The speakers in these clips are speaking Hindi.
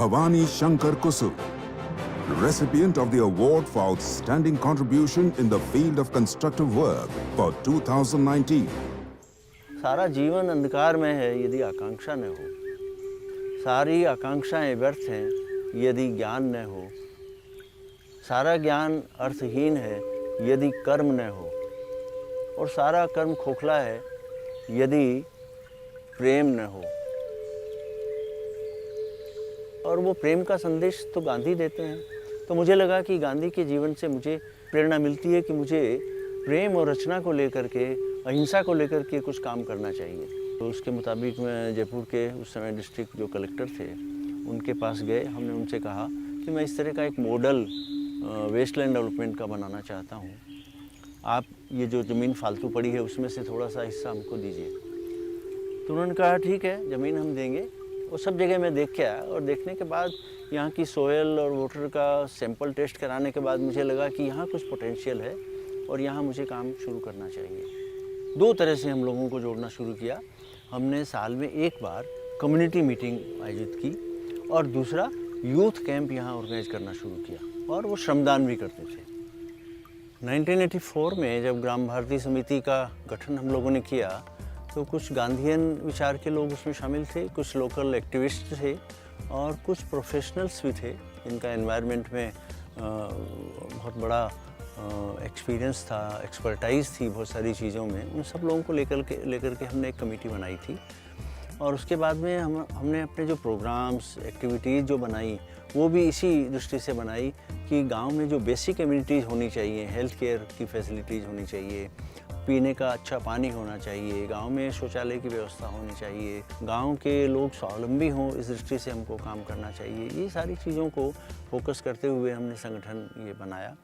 Bhavani Shankar Kusu, recipient of the award for outstanding contribution in the field of constructive work for 2019. सारा जीवन अंधकार में है यदि आकांक्षा न हो, सारी आकांक्षाएं व्यर्थ हैं यदि ज्ञान न हो, सारा ज्ञान अर्थहीन है यदि कर्म न हो, और सारा कर्म खोखला है यदि प्रेम न हो। और वो प्रेम का संदेश तो गांधी देते हैं, तो मुझे लगा कि गांधी के जीवन से मुझे प्रेरणा मिलती है कि मुझे प्रेम और रचना को लेकर के, अहिंसा को लेकर के कुछ काम करना चाहिए। तो उसके मुताबिक मैं जयपुर के उस समय डिस्ट्रिक्ट जो कलेक्टर थे उनके पास गए। हमने उनसे कहा कि मैं इस तरह का एक मॉडल वेस्टलैंड डेवलपमेंट का बनाना चाहता हूँ, आप ये जो ज़मीन फालतू पड़ी है उसमें से थोड़ा सा हिस्सा हमको दीजिए। तो उन्होंने कहा ठीक है, ज़मीन हम देंगे। वो सब जगह मैं देख के आया, और देखने के बाद यहाँ की सोयल और वाटर का सैंपल टेस्ट कराने के बाद मुझे लगा कि यहाँ कुछ पोटेंशियल है और यहाँ मुझे काम शुरू करना चाहिए। दो तरह से हम लोगों को जोड़ना शुरू किया। हमने साल में एक बार कम्युनिटी मीटिंग आयोजित की, और दूसरा यूथ कैंप यहाँ ऑर्गेनाइज करना शुरू किया, और वो श्रमदान भी करते थे। 1984 में जब ग्राम भारती समिति का गठन हम लोगों ने किया, तो कुछ गांधीयन विचार के लोग उसमें शामिल थे, कुछ लोकल एक्टिविस्ट थे और कुछ प्रोफेशनल्स भी थे जिनका एनवायरनमेंट में बहुत बड़ा एक्सपीरियंस था, एक्सपर्टाइज थी बहुत सारी चीज़ों में। उन सब लोगों को लेकर के हमने एक कमेटी बनाई थी, और उसके बाद में हमने अपने जो प्रोग्राम्स, एक्टिविटीज़ जो बनाई वो भी इसी दृष्टि से बनाई कि गांव में जो बेसिक एमिनिटीज़ होनी चाहिए, हेल्थ केयर की फैसिलिटीज़ होनी चाहिए, पीने का अच्छा पानी होना चाहिए, गांव में शौचालय की व्यवस्था होनी चाहिए, गांव के लोग स्वावलंबी हों, इस दृष्टि से हमको काम करना चाहिए। ये सारी चीज़ों को फोकस करते हुए हमने संगठन ये बनाया।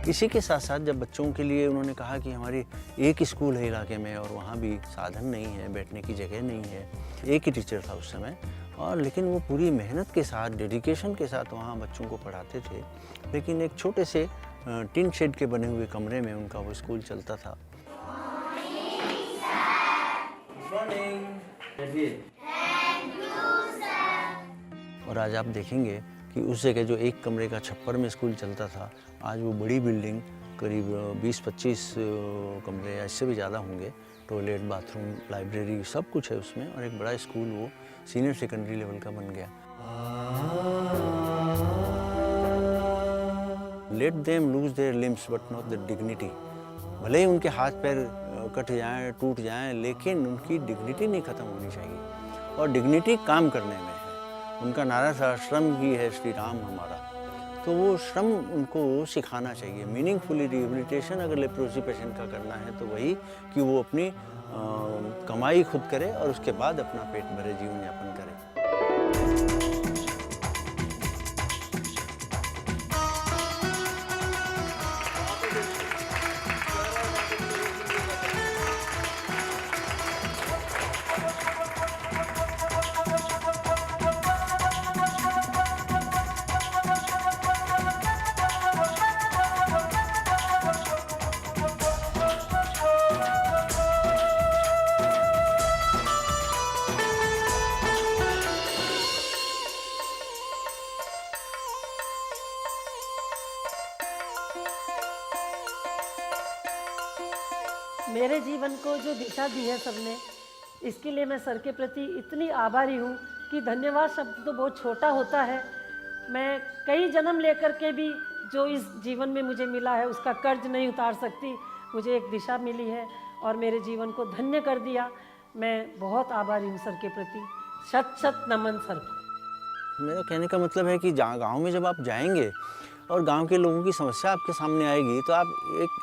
इसी के साथ साथ जब बच्चों के लिए उन्होंने कहा कि हमारे एक स्कूल है इलाके में और वहाँ भी साधन नहीं है, बैठने की जगह नहीं है, एक ही टीचर था उस समय, और लेकिन वो पूरी मेहनत के साथ, डेडिकेशन के साथ वहाँ बच्चों को पढ़ाते थे। लेकिन एक छोटे से टिन शेड के बने हुए कमरे में उनका वो स्कूल चलता था। और आज आप देखेंगे कि उस जगह जो एक कमरे का छप्पर में स्कूल चलता था, आज वो बड़ी बिल्डिंग करीब 20-25 कमरे या इससे भी ज़्यादा होंगे, टॉयलेट, बाथरूम, लाइब्रेरी सब कुछ है उसमें, और एक बड़ा स्कूल वो सीनियर सेकेंडरी लेवल का बन गया। Let them lose their limbs but not the dignity. भले ही उनके हाथ पैर कट जाएं, टूट जाएं, लेकिन उनकी डिग्निटी नहीं खत्म होनी चाहिए, और डिग्निटी काम करने में है। उनका नारा था, श्रम ही है श्री राम हमारा। तो वो श्रम उनको सिखाना चाहिए। मीनिंगफुली रिहेबिलिटेशन अगर लेप्रोसी पेशेंट का करना है तो वही कि वो अपनी कमाई खुद करे और उसके बाद अपना पेट भरे जीवन यापन करे। मेरे जीवन को जो दिशा दी है सबने, इसके लिए मैं सर के प्रति इतनी आभारी हूँ कि धन्यवाद शब्द तो बहुत छोटा होता है। मैं कई जन्म लेकर के भी जो इस जीवन में मुझे मिला है उसका कर्ज नहीं उतार सकती। मुझे एक दिशा मिली है और मेरे जीवन को धन्य कर दिया। मैं बहुत आभारी हूँ सर के प्रति। शत शत नमन सर को। मेरा कहने का मतलब है कि गाँव में जब आप जाएंगे और गांव के लोगों की समस्या आपके सामने आएगी, तो आप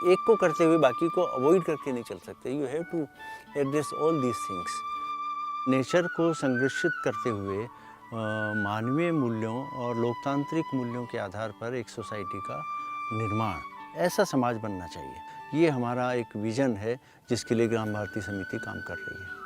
एक को करते हुए बाकी को अवॉइड करके नहीं चल सकते। You have to address all these things. Nature को संरक्षित करते हुए मानवीय मूल्यों और लोकतांत्रिक मूल्यों के आधार पर एक सोसाइटी का निर्माण, ऐसा समाज बनना चाहिए। ये हमारा एक विज़न है जिसके लिए ग्राम भारती समिति काम कर रही है।